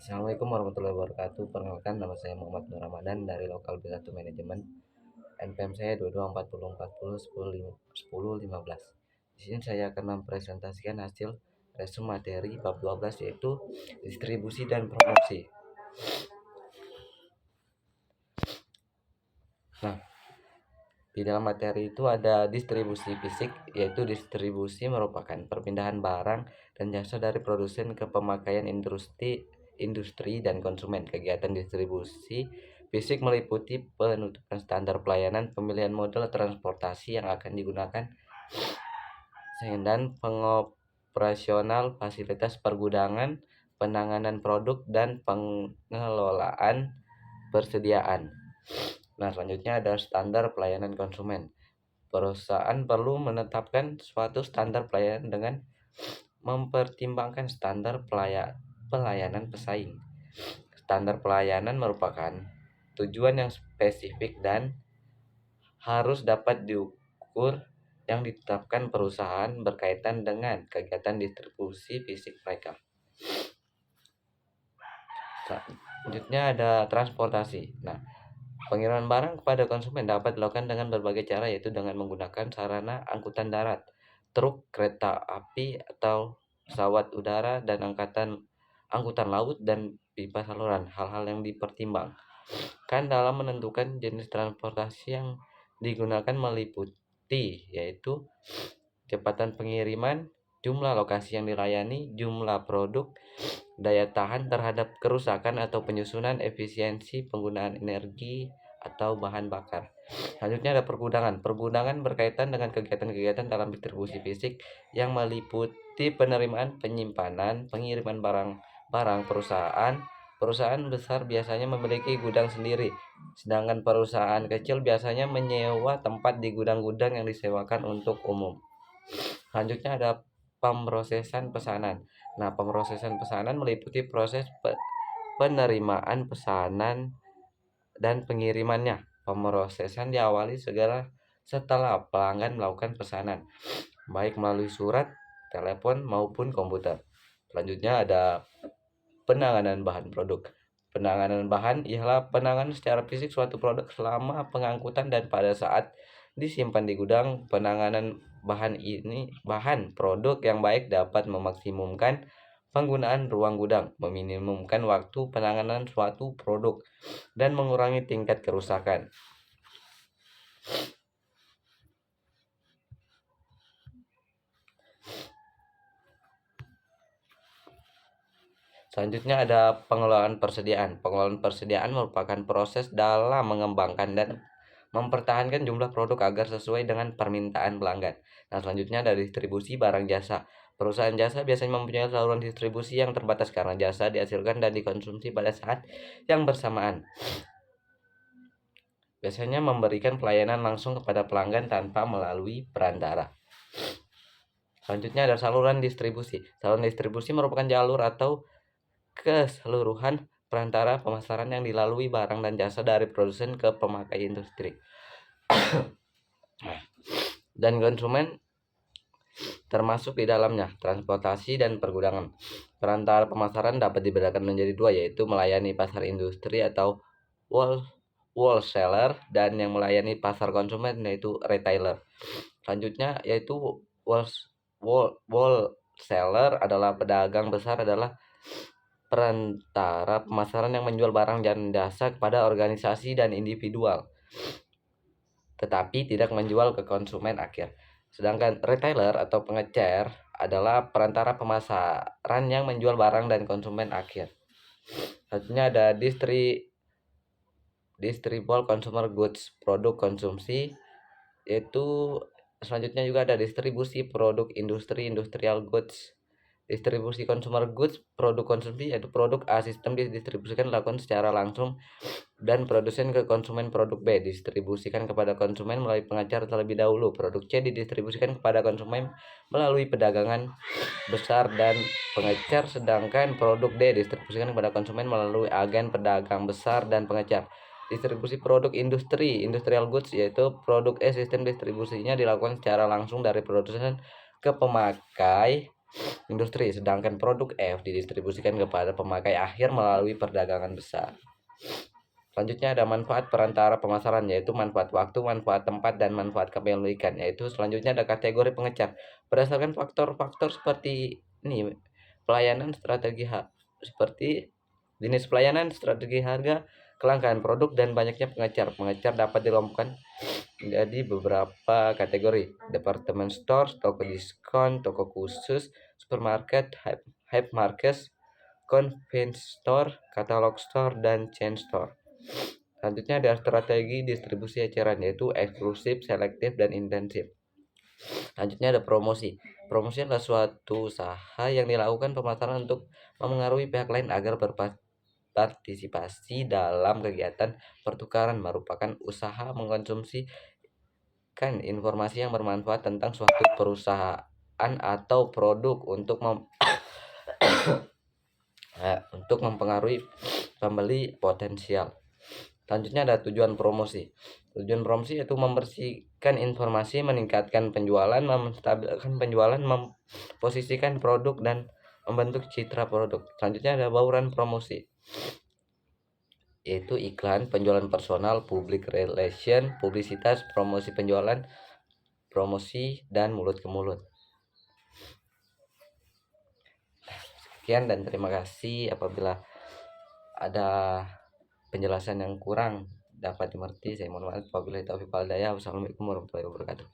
Assalamualaikum warahmatullahi wabarakatuh. Perkenalkan, nama saya Muhammad Nur Ramadan dari Lokal B1 Manajemen. NPM saya 2240401015. Di sini saya akan mempresentasikan hasil resum materi bab 12, yaitu distribusi dan promosi. Nah, di dalam materi itu ada distribusi fisik, yaitu distribusi merupakan perpindahan barang dan jasa dari produsen ke pemakaian industri dan konsumen. Kegiatan distribusi fisik meliputi penutupan standar pelayanan, pemilihan model transportasi yang akan digunakan, dan pengoperasional fasilitas pergudangan, penanganan produk, dan pengelolaan persediaan. Nah, selanjutnya ada standar pelayanan konsumen. Perusahaan perlu menetapkan suatu standar pelayanan dengan mempertimbangkan standar pelayanan pesaing. Standar pelayanan merupakan tujuan yang spesifik dan harus dapat diukur yang ditetapkan perusahaan berkaitan dengan kegiatan distribusi fisik mereka. Selanjutnya ada transportasi. Nah, pengiriman barang kepada konsumen dapat dilakukan dengan berbagai cara, yaitu dengan menggunakan sarana angkutan darat, truk, kereta api, atau pesawat udara, dan angkutan laut dan pipa saluran. Hal-hal yang dipertimbangkan dalam menentukan jenis transportasi yang digunakan meliputi, yaitu kecepatan pengiriman, jumlah lokasi yang dilayani, jumlah produk, daya tahan terhadap kerusakan atau penyusunan, efisiensi penggunaan energi atau bahan bakar. Selanjutnya ada pergudangan. Pergudangan berkaitan dengan kegiatan-kegiatan dalam distribusi fisik yang meliputi penerimaan, penyimpanan, pengiriman barang-barang. Perusahaan besar biasanya memiliki gudang sendiri, sedangkan perusahaan kecil biasanya menyewa tempat di gudang-gudang yang disewakan untuk umum. Selanjutnya ada pemrosesan pesanan. Nah, pemrosesan pesanan meliputi proses penerimaan pesanan dan pengirimannya. Pemrosesan diawali segera setelah pelanggan melakukan pesanan, baik melalui surat, telepon, maupun komputer. Selanjutnya ada penanganan bahan produk. Penanganan bahan ialah penanganan secara fisik suatu produk selama pengangkutan dan pada saat disimpan di gudang. Penanganan bahan produk yang baik dapat memaksimumkan penggunaan ruang gudang, meminimumkan waktu penanganan suatu produk, dan mengurangi tingkat kerusakan. Selanjutnya ada pengelolaan persediaan. Pengelolaan persediaan merupakan proses dalam mengembangkan dan mempertahankan jumlah produk agar sesuai dengan permintaan pelanggan. Nah, selanjutnya ada distribusi barang jasa. Perusahaan jasa biasanya mempunyai saluran distribusi yang terbatas karena jasa dihasilkan dan dikonsumsi pada saat yang bersamaan. Biasanya memberikan pelayanan langsung kepada pelanggan tanpa melalui perantara. Selanjutnya ada saluran distribusi. Saluran distribusi merupakan jalur atau keseluruhan perantara pemasaran yang dilalui barang dan jasa dari produsen ke pemakai industri dan konsumen, termasuk di dalamnya transportasi dan pergudangan. Perantara pemasaran dapat dibedakan menjadi dua, yaitu melayani pasar industri atau wholesaler dan yang melayani pasar konsumen, yaitu retailer. Selanjutnya yaitu wholesaler adalah pedagang besar, adalah perantara pemasaran yang menjual barang dan jasa kepada organisasi dan individual, tetapi tidak menjual ke konsumen akhir. Sedangkan retailer atau pengecer adalah perantara pemasaran yang menjual barang dan konsumen akhir. Selanjutnya ada distributable consumer goods, produk konsumsi, yaitu selanjutnya juga ada distribusi produk industri, industrial goods. Distribusi consumer goods, produk konsumsi, yaitu produk A sistem didistribusikan dilakukan secara langsung dan produsen ke konsumen. Produk B distribusikan kepada konsumen melalui pengecer terlebih dahulu. Produk C didistribusikan kepada konsumen melalui pedagangan besar dan pengecer, sedangkan produk D distribusikan kepada konsumen melalui agen pedagang besar dan pengecer. Distribusi produk industri, industrial goods, yaitu produk E sistem distribusinya dilakukan secara langsung dari produsen ke pemakai industri, sedangkan produk F didistribusikan kepada pemakai akhir melalui perdagangan besar. Selanjutnya ada manfaat perantara pemasaran, yaitu manfaat waktu, manfaat tempat, dan manfaat kepemilikan. Yaitu selanjutnya ada kategori pengecer. Berdasarkan faktor-faktor seperti ini, pelayanan, seperti jenis pelayanan, strategi harga, kelangkaan produk, dan banyaknya pengecer. Pengecer dapat dikelompokkan menjadi beberapa kategori: department store, toko diskon, toko khusus, supermarket, hypermarket, convenience store, catalog store, dan chain store. Selanjutnya ada strategi distribusi eceran, yaitu eksklusif, selektif, dan intensif. Selanjutnya ada promosi. Promosi adalah suatu usaha yang dilakukan pemasaran untuk memengaruhi pihak lain agar berpartisipasi dalam kegiatan pertukaran, merupakan usaha mengkonsumsi informasi yang bermanfaat tentang suatu perusahaan atau produk untuk mempengaruhi pembeli potensial. Selanjutnya ada tujuan promosi. Tujuan promosi yaitu membersihkan informasi, meningkatkan penjualan, menstabilkan penjualan, memposisikan produk, dan membentuk citra produk. Selanjutnya ada bauran promosi, yaitu iklan, penjualan personal, public relation, publisitas, promosi penjualan, promosi, dan mulut ke mulut. Sekian dan terima kasih. Apabila ada penjelasan yang kurang dapat dimengerti, saya mohon maaf. Wabillahi taufiq wal hidayah. Wassalamualaikum warahmatullahi wabarakatuh.